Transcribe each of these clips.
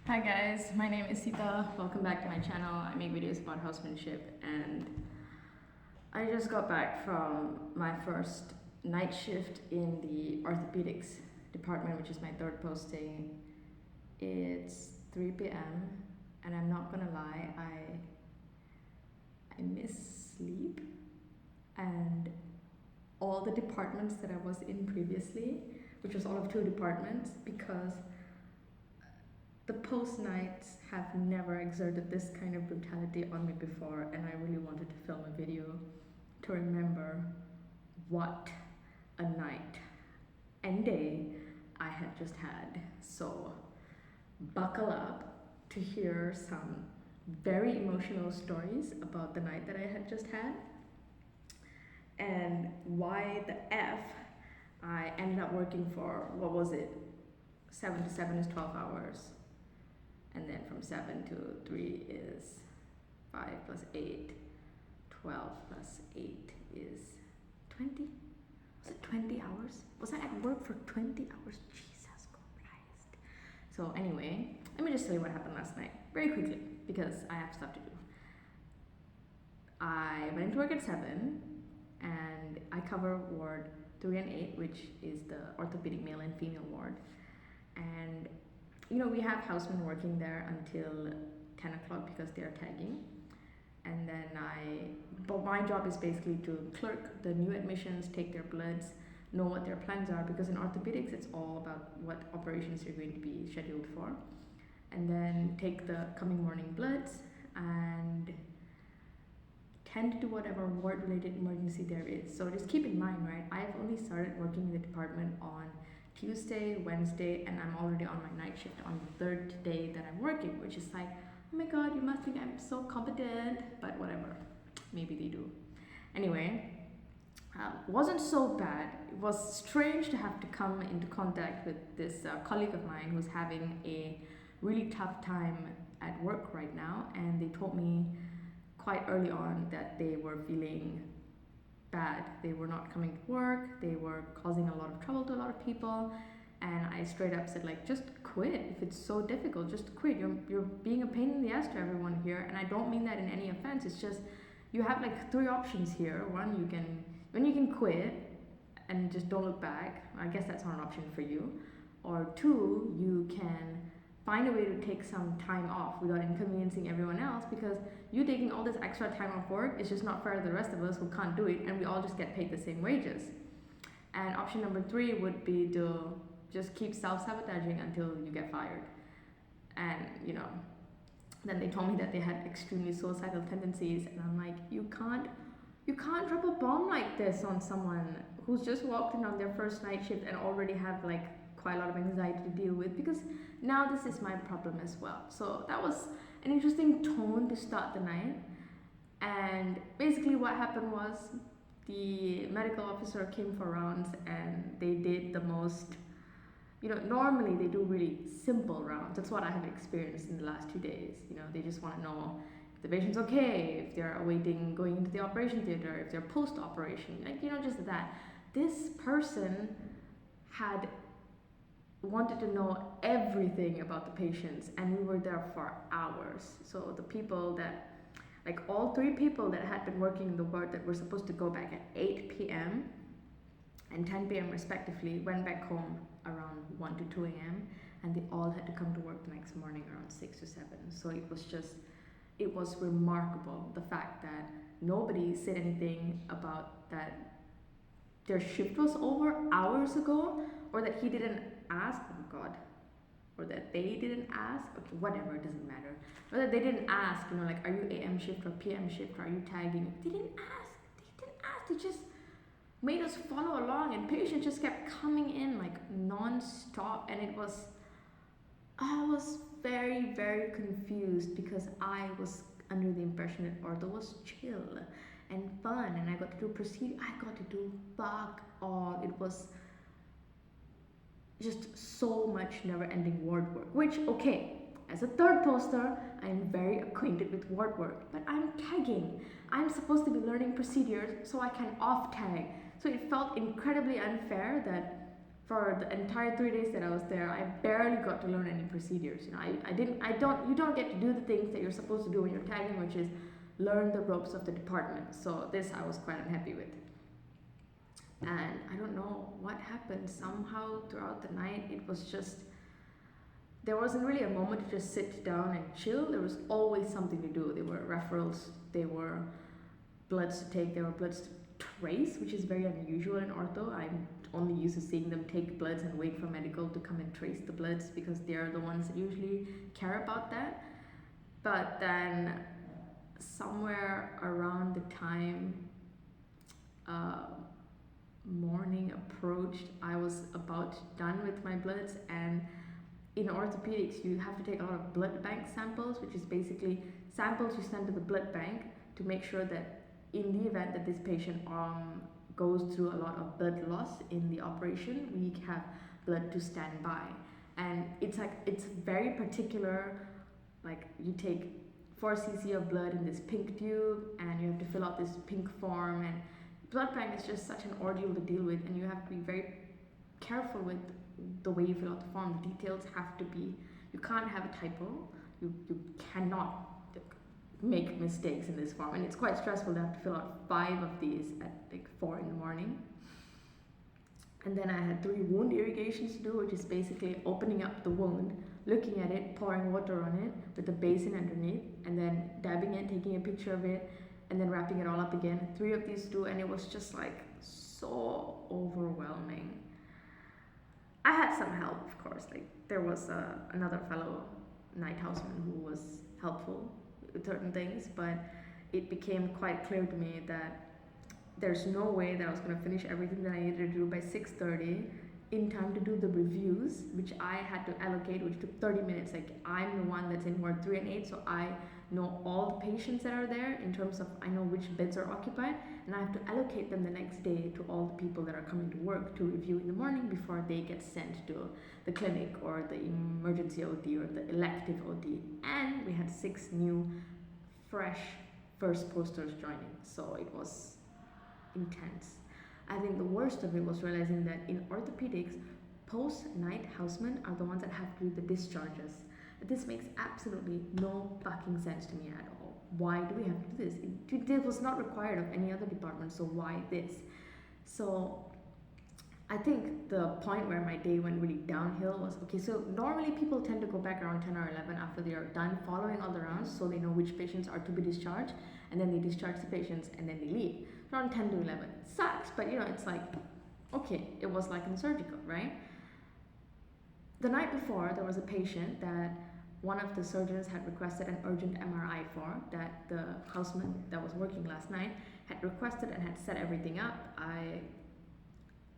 Hi guys, my name is Sita. Welcome back to my channel. I make videos about housemanship, and I just got back from my first night shift in the orthopedics department, which is my third posting. It's 3 p.m. and I'm not gonna lie, I miss sleep and all the departments that I was in previously, which was all of 2 departments, because the post nights have never exerted this kind of brutality on me before, and I really wanted to film a video to remember what a night and day I had just had. So buckle up to hear some very emotional stories about the night that I had just had, and why the F I ended up working for, what was it, 7 to 7 is 12 hours. And then from 7 to 3 is 5 plus 8. 12 plus 8 is 20. Was it 20 hours? Was I at work for 20 hours? Jesus Christ. So anyway, let me just tell you what happened last night very quickly, because I have stuff to do. I went into work at 7 and I cover ward 3 and 8, which is the orthopedic male and female ward. And you know, we have housemen working there until 10 o'clock because they are tagging. And then but my job is basically to clerk the new admissions, take their bloods, know what their plans are, because in orthopedics it's all about what operations you're going to be scheduled for. And then take the coming morning bloods and tend to do whatever ward related emergency there is. So just keep in mind, right, I've only started working in the department on Tuesday, Wednesday, and I'm already on my night shift on the 3rd day that I'm working, which is like, oh my god, you must think I'm so competent, but whatever, maybe they do. Anyway, wasn't so bad. It was strange to have to come into contact with this colleague of mine who's having a really tough time at work right now, and they told me quite early on that they were feeling bad. They were not coming to work, they were causing a lot of trouble to a lot of people, and I straight up said, like, just quit. If it's so difficult, just quit. You're being a pain in the ass to everyone here, and I don't mean that in any offense. It's just, you have like 3 options here. One, you can quit and just don't look back. I guess that's not an option for you. Or 2, you can find a way to take some time off without inconveniencing everyone else, because you taking all this extra time off work is just not fair to the rest of us who can't do it, and we all just get paid the same wages. And option number 3 would be to just keep self-sabotaging until you get fired. And you know, then they told me that they had extremely suicidal tendencies, and I'm like, you can't drop a bomb like this on someone who's just walked in on their first night shift and already have like quite a lot of anxiety to deal with, because now this is my problem as well. So that was an interesting tone to start the night. And basically what happened was the medical officer came for rounds, and they did the most, you know, normally they do really simple rounds. That's what I have experienced in the last 2 days. You know, they just want to know if the patient's okay, if they're awaiting going into the operation theater, if they're post-operation, like, you know, just that. This person had wanted to know everything about the patients, and we were there for hours. So the people that, like all 3 people that had been working in the ward that were supposed to go back at 8 p.m. and 10 p.m. respectively, went back home around 1 to 2 a.m. and they all had to come to work the next morning around 6 to 7. So it was remarkable, the fact that nobody said anything about that their shift was over hours ago, or that he didn't ask, oh god, or that they didn't ask, okay, whatever, it doesn't matter, or that they didn't ask, you know, like, are you AM shift or PM shift, or are you tagging? They didn't ask, they just made us follow along, and patients just kept coming in like non-stop, and I was very, very confused, because I was under the impression that ortho was chill and fun, and I got to do procedure, I got to do fuck all. It was just so much never-ending ward work, which, okay, as a 3rd poster, I'm very acquainted with ward work, but I'm tagging. I'm supposed to be learning procedures so I can off-tag. So it felt incredibly unfair that for the entire 3 days that I was there, I barely got to learn any procedures. You know, you don't get to do the things that you're supposed to do when you're tagging, which is learn the ropes of the department. So this I was quite unhappy with. And I don't know what happened. Somehow throughout the night, it was just, there wasn't really a moment to just sit down and chill. There was always something to do. There were referrals, there were bloods to take, there were bloods to trace, which is very unusual in ortho. I'm only used to seeing them take bloods and wait for medical to come and trace the bloods, because they're the ones that usually care about that. But then somewhere around the time morning approached, I was about done with my bloods. And in orthopedics, you have to take a lot of blood bank samples, which is basically samples you send to the blood bank to make sure that in the event that this patient goes through a lot of blood loss in the operation, we have blood to stand by. And it's very particular. Like, you take 4 cc of blood in this pink tube, and you have to fill out this pink form, and blood bank is just such an ordeal to deal with, and you have to be very careful with the way you fill out the form. The details have to be, you can't have a typo, you cannot make mistakes in this form, and it's quite stressful to have to fill out 5 of these at like 4 in the morning. And then I had 3 wound irrigations to do, which is basically opening up the wound, looking at it, pouring water on it with a basin underneath, and then dabbing it, taking a picture of it, and then wrapping it all up again. 3 of these to do, and it was just like so overwhelming. I had some help, of course. Like, there was another fellow night houseman who was helpful with certain things, but it became quite clear to me that there's no way that I was going to finish everything that I needed to do by 6:30 in time to do the reviews, which I had to allocate, which took 30 minutes. Like, I'm the one that's in ward 3 and 8, so I know all the patients that are there in terms of, I know which beds are occupied, and I have to allocate them the next day to all the people that are coming to work to review in the morning before they get sent to the clinic or the emergency OD or the elective OD. And we had 6 new, fresh first posters joining, so it was intense. I think the worst of it was realizing that in orthopedics, post-night housemen are the ones that have to do the discharges. This makes absolutely no fucking sense to me at all. Why do we have to do this? It was not required of any other department, so why this? So I think the point where my day went really downhill was, okay, so normally people tend to go back around 10 or 11 after they are done following all the rounds, so they know which patients are to be discharged, and then they discharge the patients, and then they leave. Around 10 to 11. It sucks, but it's like, okay, it was like in surgical, right? The night before, there was a patient that one of the surgeons had requested an urgent MRI for, that the houseman that was working last night had requested and had set everything up. I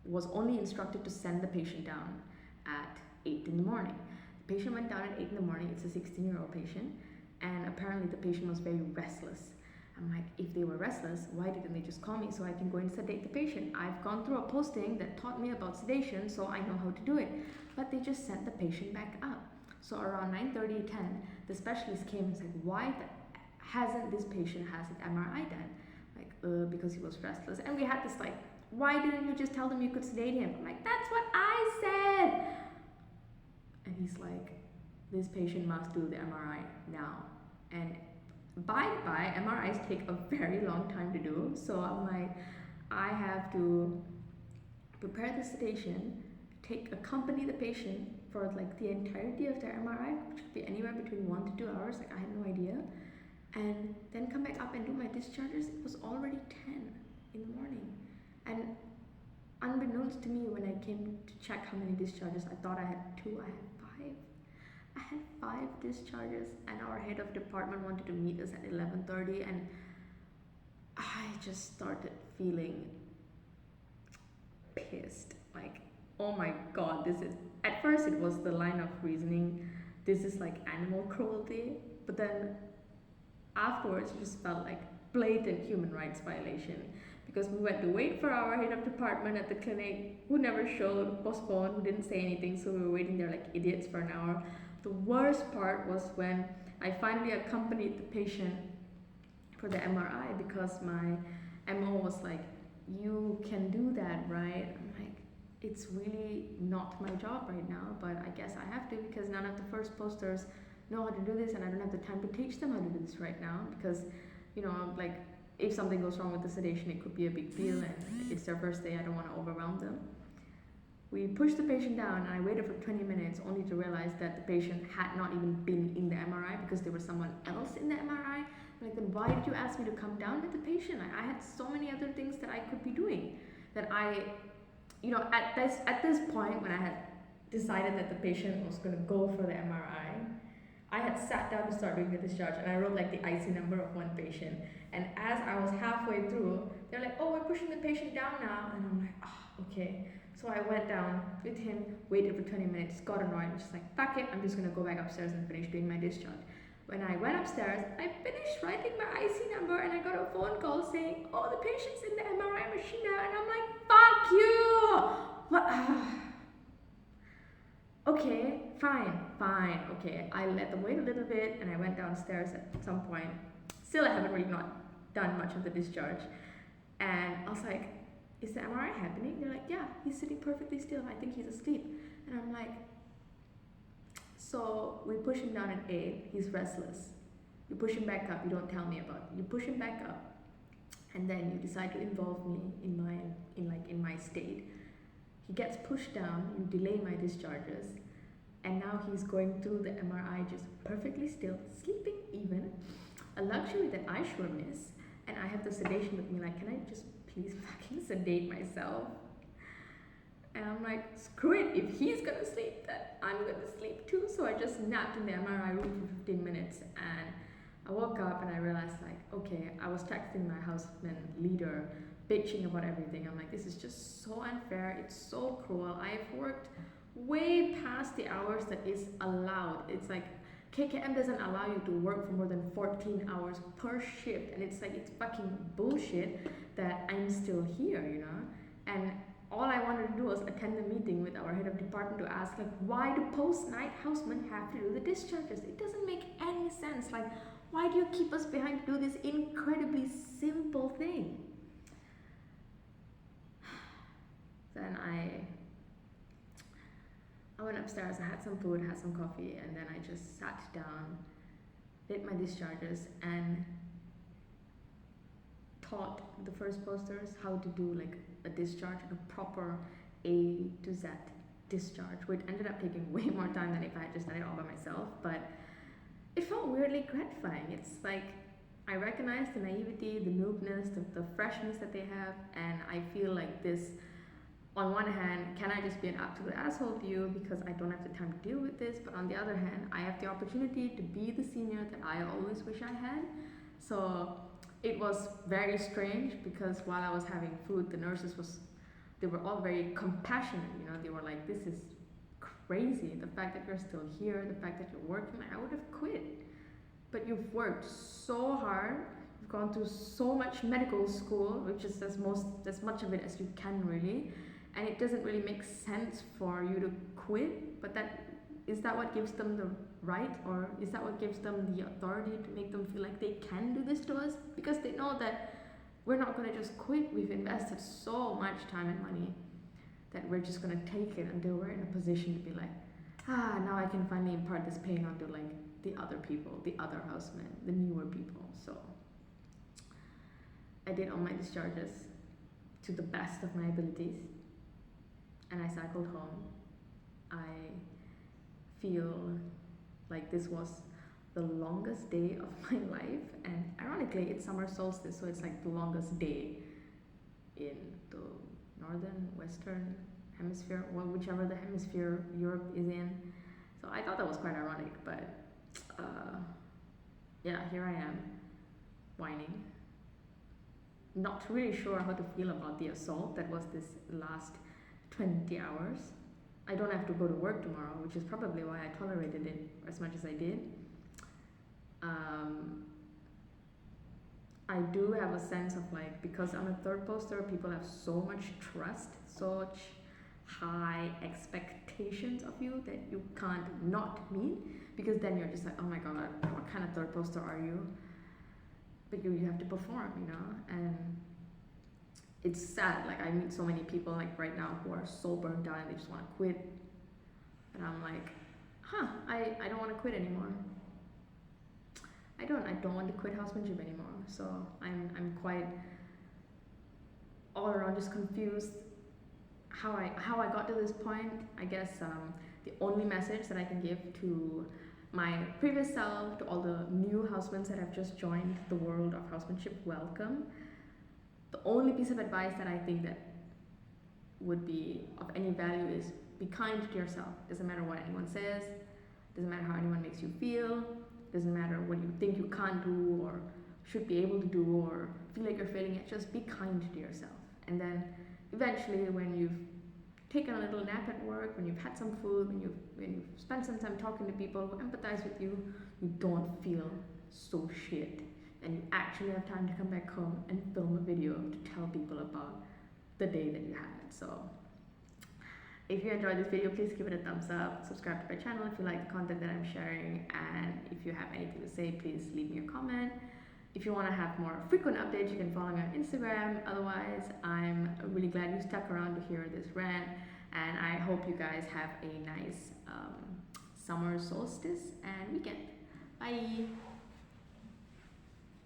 was only instructed to send the patient down at 8 in the morning. The patient went down at 8 in the morning. It's a 16-year-old patient, and apparently the patient was very restless. I'm like, if they were restless, why didn't they just call me so I can go and sedate the patient? I've gone through a posting that taught me about sedation, so I know how to do it. But they just sent the patient back up. So around 9:30, 10, the specialist came and said, why hasn't this patient has an MRI done? Like, because he was restless. And we had this like, why didn't you just tell them you could sedate him? I'm like, that's what I said. And he's like, this patient must do the MRI now. And by MRIs take a very long time to do. So I'm like, I have to prepare the sedation, accompany the patient for like the entirety of their MRI, which could be anywhere between 1 to 2 hours. Like, I had no idea. And then come back up and do my discharges. It was already 10 in the morning. And unbeknownst to me, when I came to check how many discharges, I thought I had 2. I had 5. I had 5 discharges, and our head of department wanted to meet us at 11:30, and I just started feeling pissed. Like, oh my god, at first it was the line of reasoning, this is like animal cruelty, but then afterwards it just felt like blatant human rights violation, because we went to wait for our head of department at the clinic, who never showed, postponed, who didn't say anything, so we were waiting there like idiots for an hour. The worst part was when I finally accompanied the patient for the MRI, because my MO was like, you can do that, right? I'm like, it's really not my job right now, but I guess I have to because none of the first posters know how to do this, and I don't have the time to teach them how to do this right now because, like if something goes wrong with the sedation, it could be a big deal, and it's their first day. I don't want to overwhelm them. We pushed the patient down, and I waited for 20 minutes only to realize that the patient had not even been in the MRI because there was someone else in the MRI. Like, then why did you ask me to come down with the patient? Like, I had so many other things that I could be doing that at this point when I had decided that the patient was going to go for the MRI, I had sat down to start doing the discharge, and I wrote like the IC number of one patient. And as I was halfway through, they're like, "Oh, we're pushing the patient down now," and I'm like, "Oh, okay." So I went down with him, waited for 20 minutes, got annoyed, just like, "Fuck it, I'm just gonna go back upstairs and finish doing my discharge." When I went upstairs, I finished writing my IC number, and I got a phone call saying, "Oh, the patient's in the MRI machine now," and I'm like, "Fuck you!" What? Okay, fine, okay. I let them wait a little bit, and I went downstairs at some point. Still, I haven't really not done much of the discharge. And I was like, "Is the MRI happening?" They're like, "Yeah, he's sitting perfectly still. I think he's asleep." And I'm like, so we push him down at 8, he's restless. You push him back up, you don't tell me about it. You push him back up, and then you decide to involve me in my state. He gets pushed down, you delay my discharges, and now he's going through the MRI just perfectly still, sleeping even, a luxury that I sure miss. And I have the sedation with me, like, "Can I just please fucking sedate myself?" And I'm like, screw it, if he's gonna sleep, then I'm gonna sleep too. So I just napped in the MRI room for 15 minutes, and I woke up and I realized, like, okay, I was texting my houseman leader, bitching about everything. I'm like, this is just so unfair, it's so cruel. I've worked way past the hours that is allowed. It's like KKM doesn't allow you to work for more than 14 hours per shift, and it's like, it's fucking bullshit that I'm still here, And all I wanted to do was attend the meeting with our head of department to ask, like, why do post-night housemen have to do the discharges? It doesn't make any sense. Like, why do you keep us behind to do this incredibly simple thing? Then I went upstairs, I had some food, had some coffee, and then I just sat down, did my discharges, and taught the first posters how to do like a discharge, a proper A to Z discharge, which ended up taking way more time than if I had just done it all by myself, but it felt weirdly gratifying. It's like, I recognize the naivety, the noobness, the freshness that they have, and I feel like this, on one hand, can I just be an absolute asshole to you because I don't have the time to deal with this, but on the other hand, I have the opportunity to be the senior that I always wish I had. So it was very strange because while I was having food, the nurses they were all very compassionate, they were like, "This is crazy, the fact that you're still here, the fact that you're working, I would have quit. But you've worked so hard, you've gone through so much medical school, which is as much of it as you can really, and it doesn't really make sense for you to quit, but is that what gives them the right, or is that what gives them the authority to make them feel like they can do this to us? Because they know that we're not going to just quit. We've invested so much time and money that we're just going to take it until we're in a position to be like, now I can finally impart this pain onto like the other people, the other housemen, the newer people. So I did all my discharges to the best of my abilities, and I cycled home. I feel like this was the longest day of my life, and ironically it's summer solstice, so it's like the longest day in the northern western hemisphere, or whichever the hemisphere Europe is in. So I thought that was quite ironic, but yeah, here I am whining, not really sure how to feel about the assault that was this last 20 hours. I don't have to go to work tomorrow, which is probably why I tolerated it as much as I did. I do have a sense of like, because I'm a third poster, people have so much trust, such high expectations of you that you can't not meet, because then you're just like, oh my god, what kind of third poster are you? But you have to perform, and it's sad. Like I meet so many people like right now who are so burnt out and they just want to quit, and I'm like, I don't want to quit anymore. I don't want to quit housemanship anymore. So I'm quite all around just confused how I got to this point. I guess the only message that I can give to my previous self, to all the new housemans that have just joined the world of housemanship, welcome. The only piece of advice that I think that would be of any value is be kind to yourself. Doesn't matter what anyone says, doesn't matter how anyone makes you feel, doesn't matter what you think you can't do or should be able to do or feel like you're failing at, just be kind to yourself. And then eventually when you've taken a little nap at work, when you've had some food, when you've spent some time talking to people who empathize with you, you don't feel so shit. And you actually have time to come back home and film a video to tell people about the day that you had. So if you enjoyed this video, please give it a thumbs up, subscribe to my channel if you like the content that I'm sharing, and if you have anything to say, please leave me a comment. If you want to have more frequent updates, you can follow me on Instagram. Otherwise, I'm really glad you stuck around to hear this rant, and I hope you guys have a nice summer solstice and weekend. Bye!